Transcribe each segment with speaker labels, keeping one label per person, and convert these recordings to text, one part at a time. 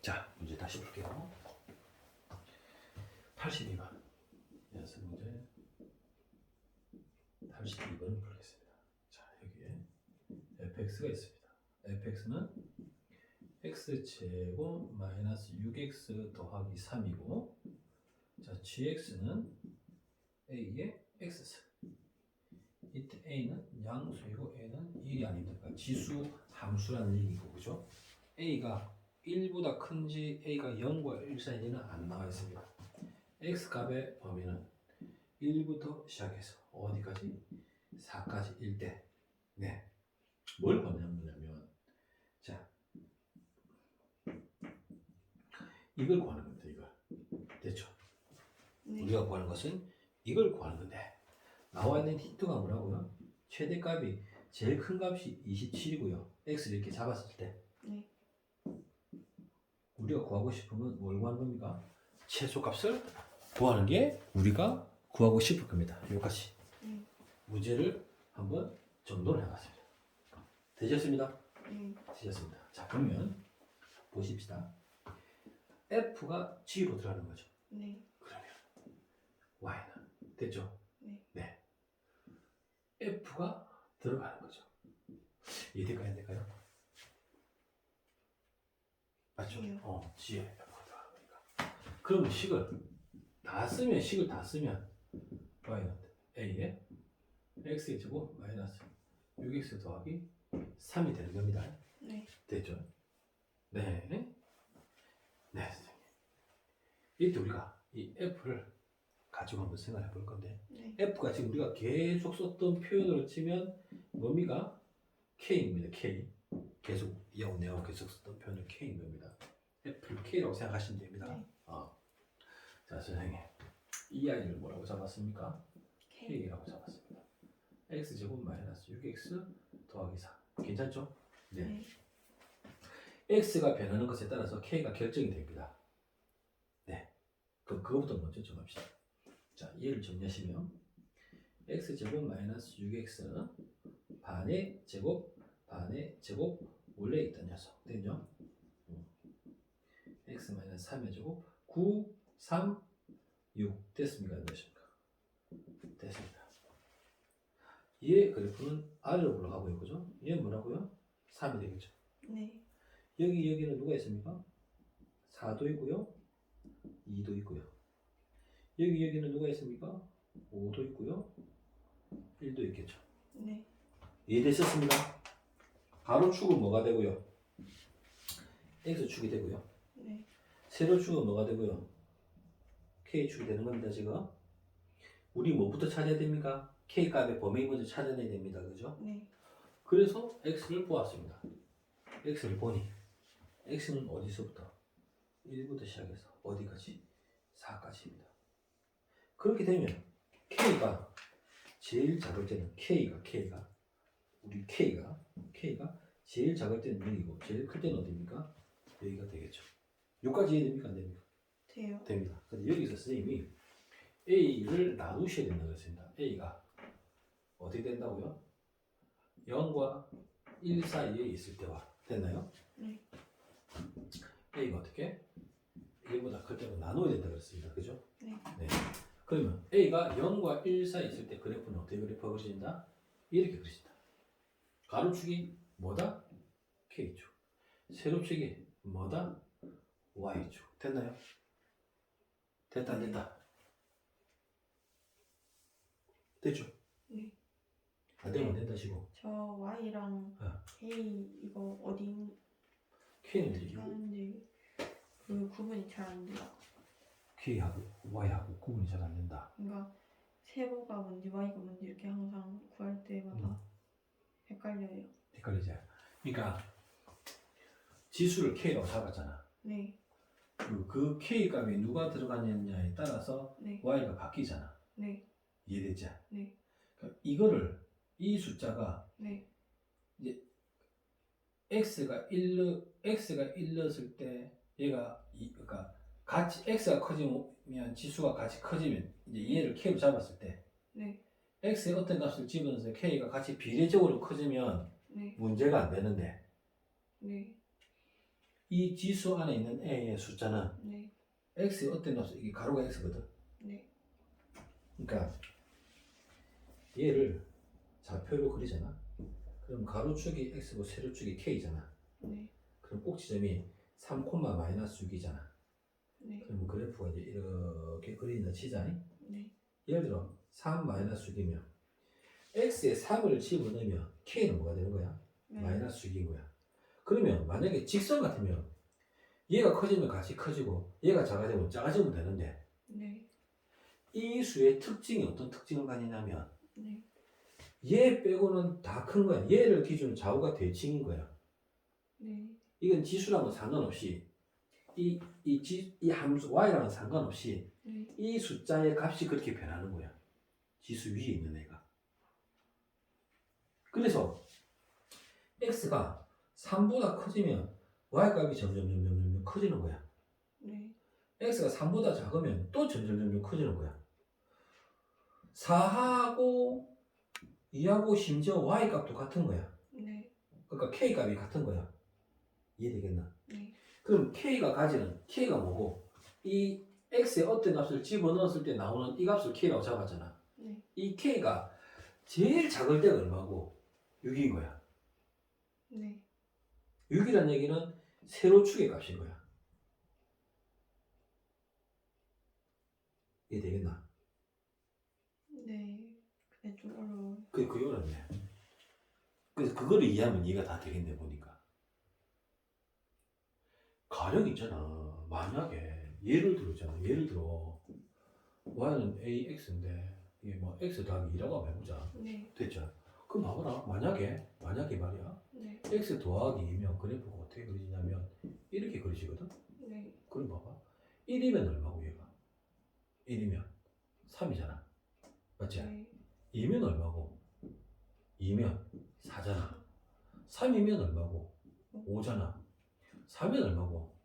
Speaker 1: 자, 문제 다시 볼게요. 82번 연습 문제 82번을 풀겠습니다. 자, 여기에 fx가 있습니다. fx는 x제곱 마이너스 6x 더하기 3이고, 자, gx는 a의 x승. 이때 a는 양수이고 a는 1이 아닙니다. 그러니까 지수 함수라는 얘기고, 그죠? a가 1보다 큰지 a가 0과 1 사이에는 안 나와 있습니다. x 값의 범위는 1부터 시작해서 어디까지? 4까지 일 때, 네, 뭘 구하냐면, 자, 이걸 구하는 겁니다. 이걸. 됐죠?
Speaker 2: 네.
Speaker 1: 우리가 구하는 것은 이걸 구하는 건데, 나와 있는 힌트가 뭐라고요? 최대값이 제일 큰 값이 27이고요. x를 이렇게 잡았을 때,
Speaker 2: 네.
Speaker 1: 우리가 구하고 싶으면 뭘 구하는 겁니까? 최소값을 구하는 게 우리가 구하고 싶을 겁니다. 여기까지 문제를 한번 정돈을 해봤습니다. 되셨습니다? 되셨습니다. 자, 그러면 보십시다. F가 G로 들어가는 거죠.
Speaker 2: 네.
Speaker 1: 그러면 Y는 됐죠?
Speaker 2: 네.
Speaker 1: F가 들어가는 거죠. 이해될까요? 안 될까요? 맞죠?
Speaker 2: 네.
Speaker 1: G에 F가 들어가는 거니까. 그러면 식을 다 쓰면 Y는 A에 X의 제곱 마이너스 6X 더하기 3이 되는 겁니다.
Speaker 2: 네.
Speaker 1: 됐죠? 네. 네, 선생님. 이때 우리가 이 F를 가지고 한번 생각해 볼 건데,
Speaker 2: 네.
Speaker 1: F가 지금 우리가 계속 썼던 표현으로 치면 뭡니까? K입니다. K. 계속 이하고 내하고 계속 썼던 표현은 K인 겁니다. F를 K라고 생각하시면 됩니다.
Speaker 2: 네.
Speaker 1: 자, 선생님. 이 아이를 뭐라고 잡았습니까?
Speaker 2: K.
Speaker 1: K라고 잡았습니다. X제곱 마이너스 6X 더하기 4. 괜찮죠? 네. X가 변하는 것에 따라서 K가 결정이 됩니다. 네. 그럼 그거부터 먼저 정합시다. 자, 얘를 정리하시면 X제곱 마이너스 6X 반의 제곱 원래 있던 녀석. 됐죠? X 마이너스 3의 제곱 9, 3, 6 됐습니까? 안 됐습니까? 됐습니다. 얘 그래프는 아래로 올라가고요. 그죠? 얘는 뭐라고요? 3이 되겠죠?
Speaker 2: 네.
Speaker 1: 여기는 누가 있습니까? 4도 있고요. 2도 있고요. 여기는 누가 있습니까? 5도 있고요. 1도 있겠죠.
Speaker 2: 네.
Speaker 1: 이해되셨습니다? 가로축은 뭐가 되고요? X축이 되고요.
Speaker 2: 네.
Speaker 1: 세로축은 뭐가 되고요? K축이 되는 겁니다. 지금 우리 뭐부터 찾아야 됩니까? K값의 범위 먼저 찾아내야 됩니다. 그죠?
Speaker 2: 네.
Speaker 1: 그래서 X를 보았습니다. X를 보니 X는 어디서부터? 1부터 시작해서 어디까지? 4까지입니다. 그렇게 되면 K가 제일 작을 때는 우리 K가 제일 작을 때는 여기고 제일 클 때는 어디입니까? 여기가 되겠죠. 여기까지 이해됩니까? 안 됩니까?
Speaker 2: 돼요.
Speaker 1: 됩니다. 근데 여기서 선생님이 A를 나누셔야 된다고 했습니다. A가 어떻게 된다고요? 0과 1 사이에 있을 때와 됐나요?
Speaker 2: 네.
Speaker 1: A가 어떻게? 1보다 클 때로 나눠야 된다고 했습니다. 그죠?
Speaker 2: 네.
Speaker 1: 네. 그러면 A가 0과 1 사이에 있을 때 그래프는 어떻게 그래프가 그려진다? 이렇게 그려진다. 가로축이 뭐다? K축. 세로축이 뭐다? Y축. 됐나요? 됐다 안 됐다? 됐죠?
Speaker 2: 네.
Speaker 1: 안 되면 안 된다시고.
Speaker 2: 저 Y랑 K 이거 어디
Speaker 1: K는 이제
Speaker 2: 하는지 그 구분이 잘 안 돼요.
Speaker 1: K하고 Y하고 구분이 잘 안 된다.
Speaker 2: 그러니까 세로가 뭔지 Y가 뭔지 이렇게 항상 구할 때마다 헷갈려요.
Speaker 1: 헷갈리지? 그러니까 지수를 K라고 잡았잖아.
Speaker 2: 네.
Speaker 1: 그 K 값이 누가 들어가느냐에 따라서
Speaker 2: 네.
Speaker 1: Y가 바뀌잖아.
Speaker 2: 네.
Speaker 1: 이해되지?
Speaker 2: 네.
Speaker 1: 그러니까 이 숫자가
Speaker 2: 네.
Speaker 1: 이제 X가 1 넣었을 때 얘가 그러니까 같이 X가 커지면 지수가 같이 커지면 이제 얘를 K로 잡았을 때
Speaker 2: 네.
Speaker 1: X의 어떤 값을 집어넣어서 K가 같이 비례적으로 커지면
Speaker 2: 네.
Speaker 1: 문제가 안 되는데
Speaker 2: 네.
Speaker 1: 이 지수 안에 있는 a의 숫자는
Speaker 2: 네.
Speaker 1: x의 어떤 값을 이게 가로가 x거든.
Speaker 2: 네.
Speaker 1: 그러니까 얘를 좌표로 그리잖아. 그럼 가로축이 x고 세로축이 k잖아.
Speaker 2: 네.
Speaker 1: 그럼 꼭지점이 3, 마이너스 6이잖아.
Speaker 2: 네.
Speaker 1: 그러면 그래프가 이제 이렇게 그린다 치자니.
Speaker 2: 네.
Speaker 1: 예를 들어 3 마이너스 6이면 x에 3을 집어넣으면 k는 뭐가 되는 거야?
Speaker 2: 네.
Speaker 1: 마이너스 6인 거야. 그러면 만약에 직선 같으면 얘가 커지면 같이 커지고 얘가 작아지면 작아지면 되는데
Speaker 2: 네.
Speaker 1: 이 수의 특징이 어떤 특징을 가지냐면
Speaker 2: 네.
Speaker 1: 얘 빼고는 다 큰 거야. 얘를 기준으로 좌우가 대칭인 거야.
Speaker 2: 네.
Speaker 1: 이건 지수랑은 상관없이 이 함수 y랑은 상관없이
Speaker 2: 네.
Speaker 1: 이 숫자의 값이 그렇게 변하는 거야. 지수 위에 있는 애가. 그래서 x가 3보다 커지면 y값이 점점 커지는 거야.
Speaker 2: 네.
Speaker 1: x가 3보다 작으면 또 점점 커지는 거야. 4하고 2하고 심지어 y값도 같은 거야.
Speaker 2: 네.
Speaker 1: 그러니까 k값이 같은 거야. 이해되겠나?
Speaker 2: 네.
Speaker 1: 그럼 k가 뭐고 이 x에 어떤 값을 집어넣었을 때 나오는 이 값을 k라고 잡았잖아.
Speaker 2: 네.
Speaker 1: 이 k가 제일 작을 때가 얼마고? 6인 거야.
Speaker 2: 네.
Speaker 1: 6이란 얘기는 세로축의 값인 거야. 이해되겠나?
Speaker 2: 네. 근데 좀 어려워요.
Speaker 1: 그게 어렵네. 그래서 그거를 이해하면 이해가 다 되겠네 보니까. 가령 있잖아. 만약에 예를 들어 y는 ax인데 이게 뭐 x 더하기 2라고 한번 해보자.
Speaker 2: 네.
Speaker 1: 됐죠? 그럼 봐봐라. 만약에 말이야.
Speaker 2: 네.
Speaker 1: x 더하기 2면 그래프가 어떻게 그려지냐면 이렇게 그려지거든?
Speaker 2: 네.
Speaker 1: 그럼 봐봐. 1이면 얼마고 얘가? 1이면 3이잖아. 맞지?
Speaker 2: 네.
Speaker 1: 2면 얼마고? 2면 4잖아. 3이면 얼마고? 5잖아. 4면 얼마고?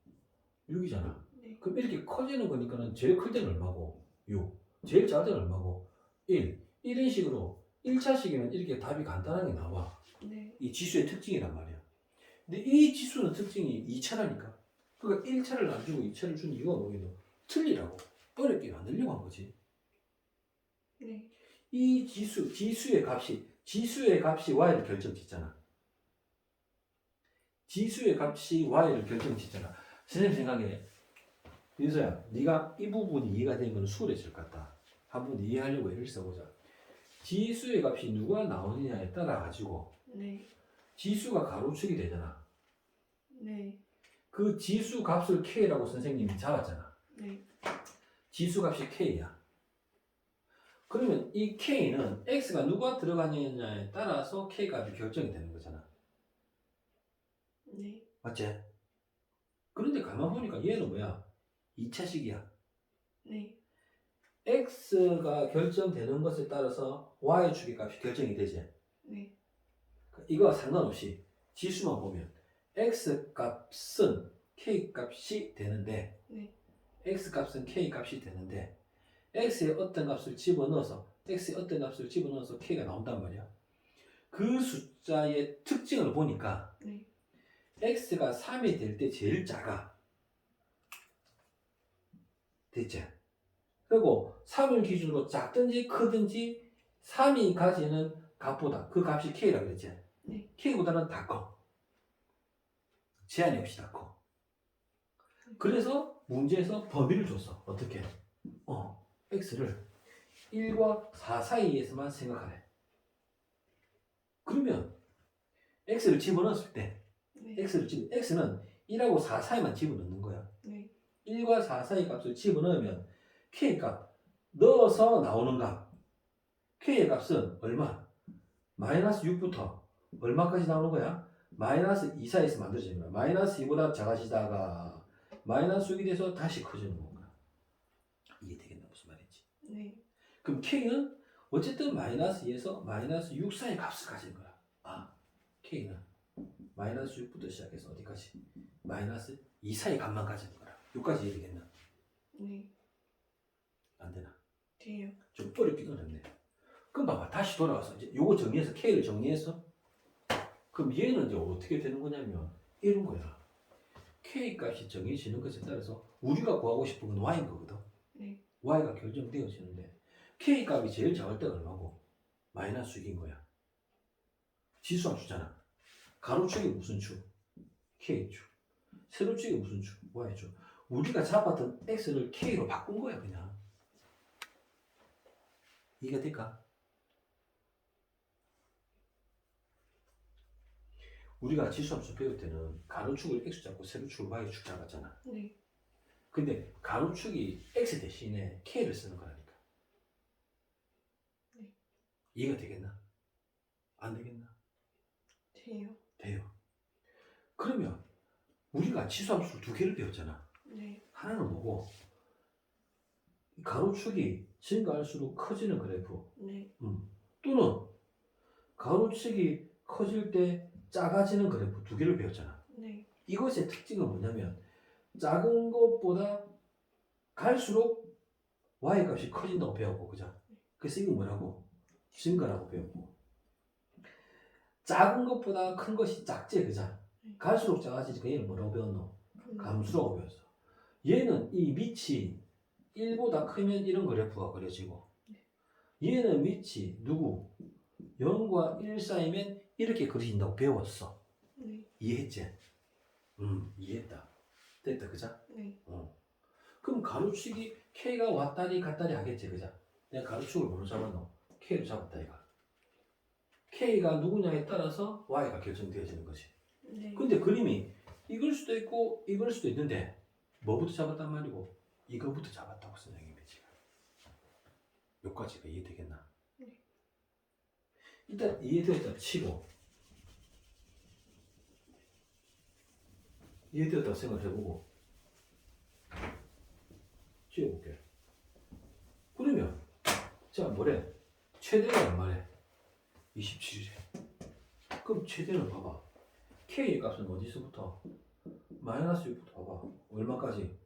Speaker 1: 6이잖아.
Speaker 2: 네.
Speaker 1: 그럼 이렇게 커지는 거니까는 제일 클 때는 얼마고? 6. 제일 작을 때는 얼마고? 1. 이런 식으로 1차식이면 이렇게 답이 간단하게 나와.
Speaker 2: 네.
Speaker 1: 이 지수의 특징이란 말이야. 근데 이 지수는 특징이 2차라니까. 그러니까 1차를 안 주고 2차를 준 이유가 뭐겠노? 틀리라고. 어렵게 만들려고 한 거지.
Speaker 2: 네.
Speaker 1: 이 지수의 값이 y를 결정짓잖아. 지수의 값이 y를 결정짓잖아. 선생님 생각에 윤서야, 네가 이 부분이 이해가 되는 건 수월해질 것 같다. 한번 이해하려고 이렇게 써보자. 지수의 값이 누가 나오느냐에 따라 가지고
Speaker 2: 네.
Speaker 1: 지수가 가로축이 되잖아.
Speaker 2: 네.
Speaker 1: 그 지수 값을 k라고 선생님이 잡았잖아.
Speaker 2: 네.
Speaker 1: 지수 값이 k야. 그러면 이 k는 x가 누가 들어가느냐에 따라서 k 값이 결정이 되는 거잖아.
Speaker 2: 네.
Speaker 1: 맞지? 그런데 가만 보니까 얘는 뭐야? 2차식이야.
Speaker 2: 네.
Speaker 1: x가 결정되는 것에 따라서 y축의 값이 결정이 되지.
Speaker 2: 네.
Speaker 1: 이거와 상관없이 지수만 보면 x 값은 k 값이 되는데
Speaker 2: 네.
Speaker 1: x 값은 k 값이 되는데 x에 어떤 값을 집어넣어서 k가 나온단 말이야. 그 숫자의 특징을 보니까
Speaker 2: 네.
Speaker 1: x가 3이 될 때 제일 작아. 됐지? 그리고 3을 기준으로 작든지 크든지 3이 가지는 값보다 그 값이 k라고 그랬지?
Speaker 2: 네.
Speaker 1: k보다는 다 커. 제한이 없이 다 커. 그래서 문제에서 범위를 줬어. 어떻게? x를 1과 4 사이에서만 생각하래. 그러면 x를 집어넣었을 때
Speaker 2: 네.
Speaker 1: x는 1하고 4 사이만 집어넣는 거야.
Speaker 2: 네.
Speaker 1: 1과 4 사이 값을 집어넣으면 k값 넣어서 나오는 값 k의 값은 얼마? 마이너스 6부터 얼마까지 나오는 거야? 마이너스 2 사이에서 만들어지는 거야. 마이너스 2보다 작아지다가 마이너스 6이 돼서 다시 커지는 거야. 이해되겠나 무슨 말인지.
Speaker 2: 네.
Speaker 1: 그럼 k는 어쨌든 마이너스 2에서 마이너스 6 사이 값을 가진 거야. k는 마이너스 6부터 시작해서 어디까지? 마이너스 2 사이 값만 가지는 거야. 여기까지 이해되겠나?
Speaker 2: 네.
Speaker 1: 안 되나?
Speaker 2: 돼요.
Speaker 1: 좀 어렵긴 어렵네. 그럼 봐봐. 다시 돌아가서 이제 요거 정리해서 k를 정리해서 그럼 얘는 이제 어떻게 되는 거냐면 이런 거야. K 값이 정해지는 것에 따라서 우리가 구하고 싶은 건 Y인 거거든.
Speaker 2: 네.
Speaker 1: Y가 결정되어지는데 K 값이 제일 작을 때가 얼마고? 마이너스 6인 거야. 지수함수잖아. 가로축이 무슨 축? K축. 세로축이 무슨 축? Y축. 우리가 잡았던 X를 K로 바꾼 거야 그냥. 이해가 될까? 우리가 지수함수 배울 때는 가로축을 X 잡고 세로축을 Y축 잡았잖아.
Speaker 2: 네.
Speaker 1: 근데 가로축이 X 대신에 K를 쓰는 거라니까.
Speaker 2: 네.
Speaker 1: 이해가 되겠나? 안 되겠나?
Speaker 2: 돼요.
Speaker 1: 돼요. 그러면 우리가 지수함수를 두 개를 배웠잖아.
Speaker 2: 네.
Speaker 1: 하나는 뭐고? 가로축이 증가할수록 커지는 그래프.
Speaker 2: 네.
Speaker 1: 또는 가로축이 커질 때 작아지는 그래프 두 개를 배웠잖아.
Speaker 2: 네.
Speaker 1: 이것의 특징은 뭐냐면 작은 것보다 갈수록 y 값이 커진다고 배웠고, 그죠? 그래서 이거 뭐라고? 증가라고 배웠고. 작은 것보다 큰 것이 작지, 그죠? 갈수록 작아지니까 얘는 뭐라고 배웠노? 감수라고 배웠어. 얘는 이 밑이 1보다 크면 이런 그래프가 그려지고, 얘는 밑이 누구? 0과 1 사이면 이렇게 그려진다고 배웠어.
Speaker 2: 네.
Speaker 1: 이해했지? 이해했다. 됐다, 그죠?
Speaker 2: 네.
Speaker 1: 그럼 가로축이 K가 왔다리 갔다리 하겠지, 그죠? 내가 가로축을 뭐로 잡았노? K로 잡았다, 이거. K가 누구냐에 따라서 Y가 결정되어지는 거지.
Speaker 2: 네.
Speaker 1: 근데 그림이 이걸 수도 있고 이걸 수도 있는데 뭐부터 잡았단 말이고? 이거부터 잡았다고 선생님이 지금. 여기까지가 이해되겠나?
Speaker 2: 네.
Speaker 1: 일단 이해되었다 치고 이해되었다고 생각해보고 지워볼게. 그러면 자 뭐래? 최대가 얼마래? 27이래. 그럼 최대는 봐봐. K의 값은 어디서부터? 마이너스 6부터 봐봐. 얼마까지?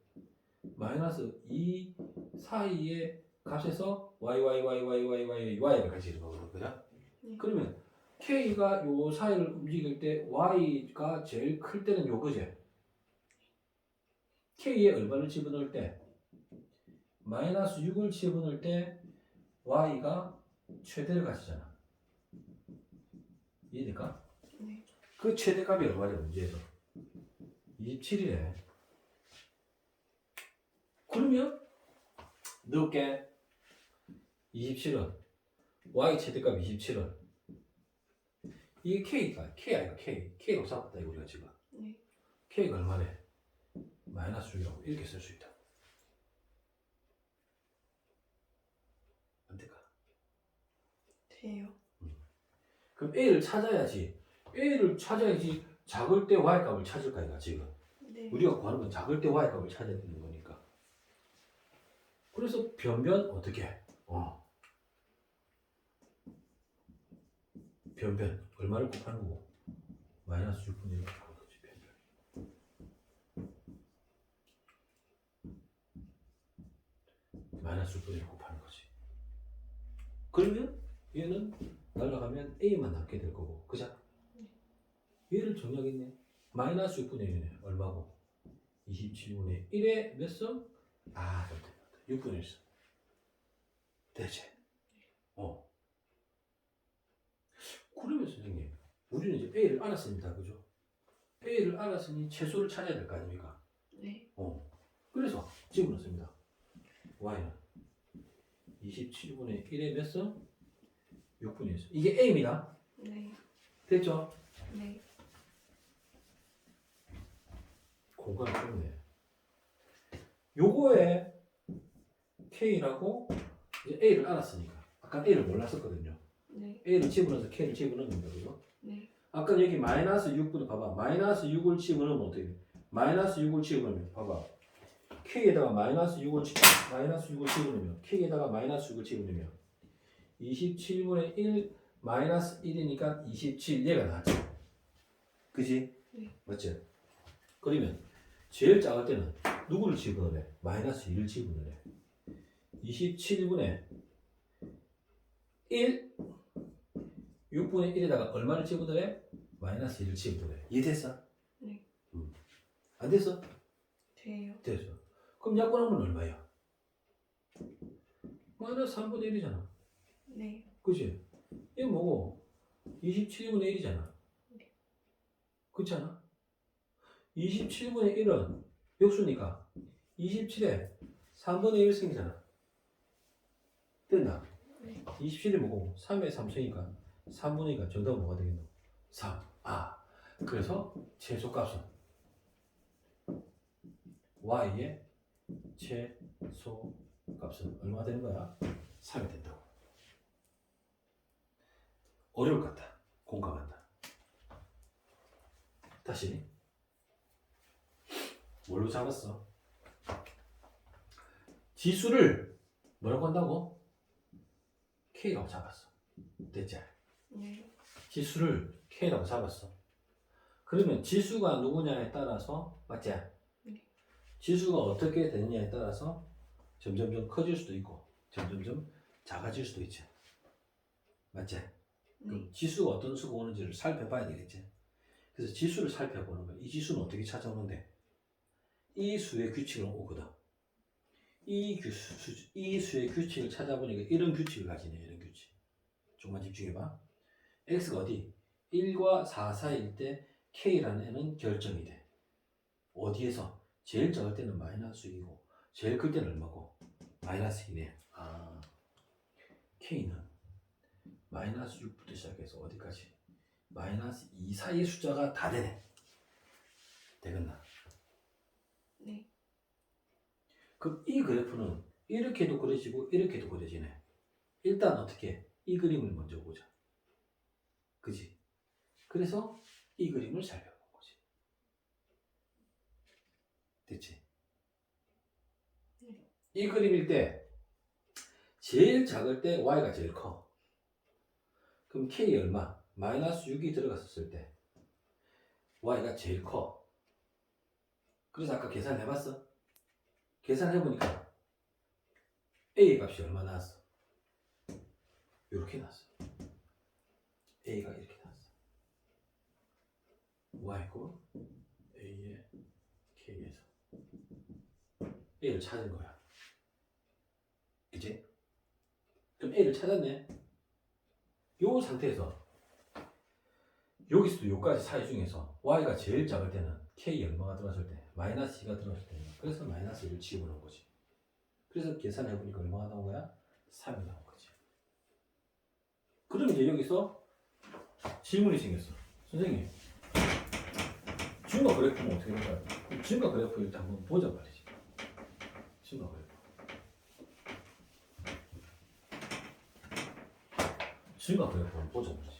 Speaker 1: 마이너스 2 사이의 값에서 y가 같이 이루거든, 그죠? 그러면 K가 요 사이를 움직일 때 Y가 제일 클 때는 요거지. K에 얼마를 집어넣을 때? 마이너스 6을 집어넣을 때 Y가 최대를 가지잖아. 이해될까?
Speaker 2: 네.
Speaker 1: 그 최대값이 얼마래, 문제에서? 27이래. 그러면 넣을게. 27은 Y 최대값 27은 이게 K가 K 아이가 K로 잡았다 이거 우리가 지금.
Speaker 2: 네.
Speaker 1: K가 얼마래? 마이너스 6이라고 이렇게 쓸 수 있다. 안 될까?
Speaker 2: 돼요.
Speaker 1: 그럼 A를 찾아야지. A를 찾아야지 작을 때 Y 값을 찾을 거 아이가 지금.
Speaker 2: 네.
Speaker 1: 우리가 구하는 건 작을 때 Y 값을 찾아야 되는 거니까. 그래서 변변 어떻게 해? 변변 얼마를 곱하는 거고? 마이너스 6분의 1을 곱하는 거지. 변변 마이너스 6분의 1을 곱하는 거지. 그러면 얘는 날아가면 A만 남게 될 거고, 그죠? 얘를 정리하겠네. 마이너스 6분의 1이네. 얼마고? 27분의 1에 몇 성? 아, 좀 됐다. 6분의 1성. 되지? 그러면 선생님, 우리는 이제 A를 알았습니다. 그죠? A를 알았으니 최소를 찾아야 될 거 아닙니까?
Speaker 2: 네.
Speaker 1: 그래서 집어넣습니다. Y는 27분의 1에 몇 성? 6분의 1성. 이게 A입니다.
Speaker 2: 네.
Speaker 1: 됐죠?
Speaker 2: 네.
Speaker 1: 공간이 좁네. 요거에 K라고 이제 A를 알았으니까. 아까 A를 몰랐었거든요.
Speaker 2: 네.
Speaker 1: A를 집어넣어서 K를 집어넣는다. 그죠?
Speaker 2: 네.
Speaker 1: 아까 여기 마이너스 6부터 봐봐. 마이너스 6을 집어넣으면 어떻게 돼? 마이너스 6을 집어넣으면 봐봐. K에다가 마이너스 6을 집어넣으면 K에다가 마이너스 6을 집어넣으면 27분의 1 마이너스 1이니까 27 얘가 나왔지. 그지?
Speaker 2: 네.
Speaker 1: 맞지? 그러면 제일 작을 때는 누구를 집어넣래? 마이너스 1을 집어넣래. 27분의 1 6분의 1에다가 얼마를 집어넣래? 마이너스 1을 집어넣래. 이해됐어?
Speaker 2: 네.
Speaker 1: 안 됐어?
Speaker 2: 돼요.
Speaker 1: 됐어. 그럼 약분하면 얼마야? 마이너스 3분의 1이잖아.
Speaker 2: 네.
Speaker 1: 그치? 이게 뭐고? 27분의 1이잖아. 그렇지 않아? 27분의 1은 역수니까 27에 3분의 1승이잖아. 됐나?
Speaker 2: 네.
Speaker 1: 27이 뭐고? 3의 3승이니까 3분의 2가 정답은 뭐가 되겠노? 3. 아, 그래서 최소값은 y의 최소값은 얼마 되는 거야? 3이 된다고. 어려울 것 같다. 공감한다. 다시 뭘로 잡았어? 지수를 뭐라고 한다고? K라고 잡았어. 됐지?
Speaker 2: 네.
Speaker 1: 지수를 K라고 잡았어. 그러면 지수가 누구냐에 따라서 맞지?
Speaker 2: 네.
Speaker 1: 지수가 어떻게 되느냐에 따라서 점점점 커질 수도 있고 점점점 작아질 수도 있지. 맞지? 그럼 지수가 어떤 수가 오는지를 살펴봐야 되겠지. 그래서 지수를 살펴보는 거야. 이 지수는 어떻게 찾아오는데? 이 수의 규칙은 오거든. 이 수의 규칙을 찾아보니까 이런 규칙을 가지네. 이런 규칙. 조금만 집중해봐. x가 어디? 1과 4 사이일 때 k라는 애는 결정이 돼. 어디에서? 제일 작을 때는 마이너스 2고 제일 클 때는 얼마고? 마이너스 2네. 아, k는 마이너스 6부터 시작해서 어디까지? 마이너스 2 사이의 숫자가 다 되네. 되겠나?
Speaker 2: 네.
Speaker 1: 그럼 이 그래프는 이렇게도 그려지고 이렇게도 그려지네. 일단 어떻게? 이 그림을 먼저 보자. 그지? 그래서 이 그림을 살펴본 거지. 됐지?
Speaker 2: 네.
Speaker 1: 이 그림일 때 제일 작을 때 y가 제일 커. 그럼 k 얼마? 마이너스 6이 들어갔었을 때 y가 제일 커. 그래서 아까 계산해봤어? 계산해보니까 a 값이 얼마 나왔어? 이렇게 나왔어. a가 이렇게 나왔어. y고 a의 k에서 a를 찾은 거야. 그치? 그럼 a를 찾았네. 요 상태에서 여기서도 요까지 사이 중에서 y가 제일 작을 때는 k 얼마가 들어갔을 때? 마이너스 2가 들어갔을 때. 그래서 마이너스 1을 집어넣은 거지. 그래서 계산해보니까 얼마가 나온 거야? 3이 나온 거지. 그럼 이제 여기서 질문이 생겼어. 선생님, 증가 그래프는 어떻게 될까요? 증가 그래프 일단 한번 보자 말이지. 증가 그래프. 증가 그래프 한번 보자 말이지.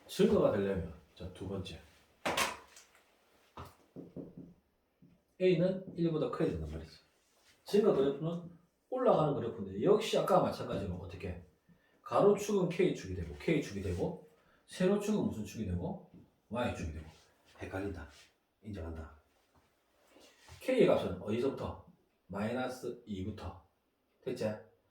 Speaker 1: 증가가 되려면 자, 두 번째. A는 1보다 커야 된단 말이지. 증가 그래프는 올라가는 그래프인데 역시 아까와 마찬가지로 어떻게? 가로축은 K축이 되고 K축이 되고 세로축은 무슨 축이 되고 Y축이 되고 헷갈린다. 인정한다. K의 값은 어디서부터? 마이너스 2부터. 됐지?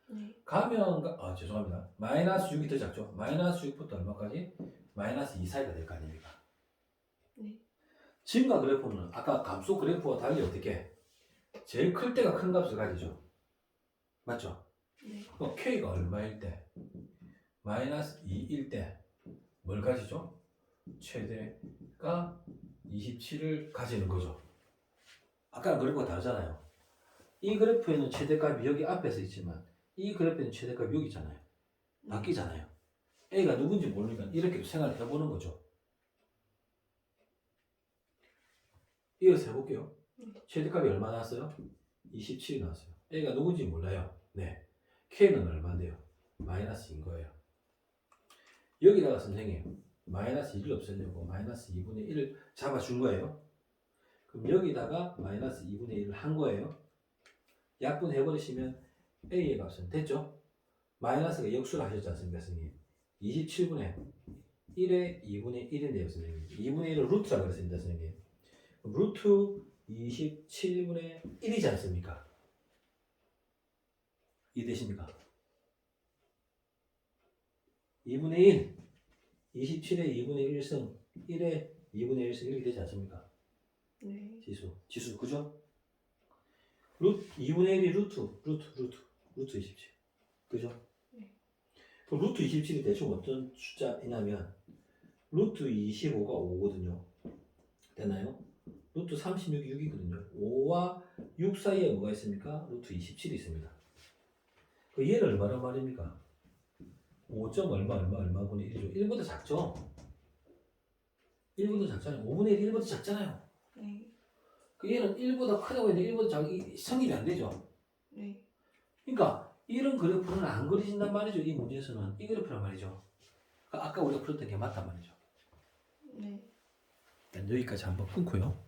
Speaker 2: 네.
Speaker 1: 가면 죄송합니다. 마이너스 6이 더 작죠? 마이너스 6부터 얼마까지? 마이너스 2 사이가 될 거 아닙니까?
Speaker 2: 네.
Speaker 1: 증가 그래프는 아까 감소 그래프와 달리 어떻게? 제일 클 때가 큰 값을 가지죠. 맞죠?
Speaker 2: 네.
Speaker 1: 그럼 K가 얼마일 때? 마이너스 2일 때 뭘 가지죠? 최대가 27을 가지는 거죠. 아까랑 그래프가 다르잖아요. 이 그래프에는 최대값이 여기 앞에서 있지만 이 그래프에는 최대값이 여기 있잖아요. 바뀌잖아요. A가 누군지 모르니까 이렇게 생각을 해보는 거죠. 이어서 해볼게요. 최대값이 얼마 나왔어요? 27이 나왔어요. A가 누군지 몰라요. 네. K는 얼마인데요? 마이너스인 거예요. 여기다가 선생님 마이너스 1을 없애려고 마이너스 2분의 1을 잡아준 거예요. 그럼 여기다가 마이너스 2분의 1을 한 거예요. 약분해버리시면 A의 값은 됐죠? 마이너스가 역수를 하셨지 않습니까, 선생님? 27분의 1에 2분의 1인데요, 선생님. 2분의 1을 루트라고 그랬습니다, 선생님. 그럼 루트 27분의 1이지 않습니까? 이해되십니까? 2분의 1, 27에 2분의 1승, 1에 2분의 1승 이렇게 되지 않습니까?
Speaker 2: 네.
Speaker 1: 지수 그죠? 2분의 1이 루트 27 그죠?
Speaker 2: 네.
Speaker 1: 그럼 루트 27이 대충 어떤 숫자이냐면 루트 25가 5거든요. 됐나요? 루트 36이 6이거든요. 5와 6 사이에 뭐가 있습니까? 루트 27이 있습니다. 그 얘는 얼마란 말입니까? 5점 얼마분의 1이죠? 1보다 작죠? 1보다 작잖아요. 5분의 1 1보다 작잖아요.
Speaker 2: 네.
Speaker 1: 그 얘는 1보다 크다고 했는데 1보다 작이 성립이 안 되죠?
Speaker 2: 네.
Speaker 1: 그러니까 이런 그래프는 안 그려진단 말이죠. 이 문제에서는 이 그래프란 말이죠. 아까 우리가 풀었던 게 맞단 말이죠.
Speaker 2: 네.
Speaker 1: 여기까지 한번 끊고요.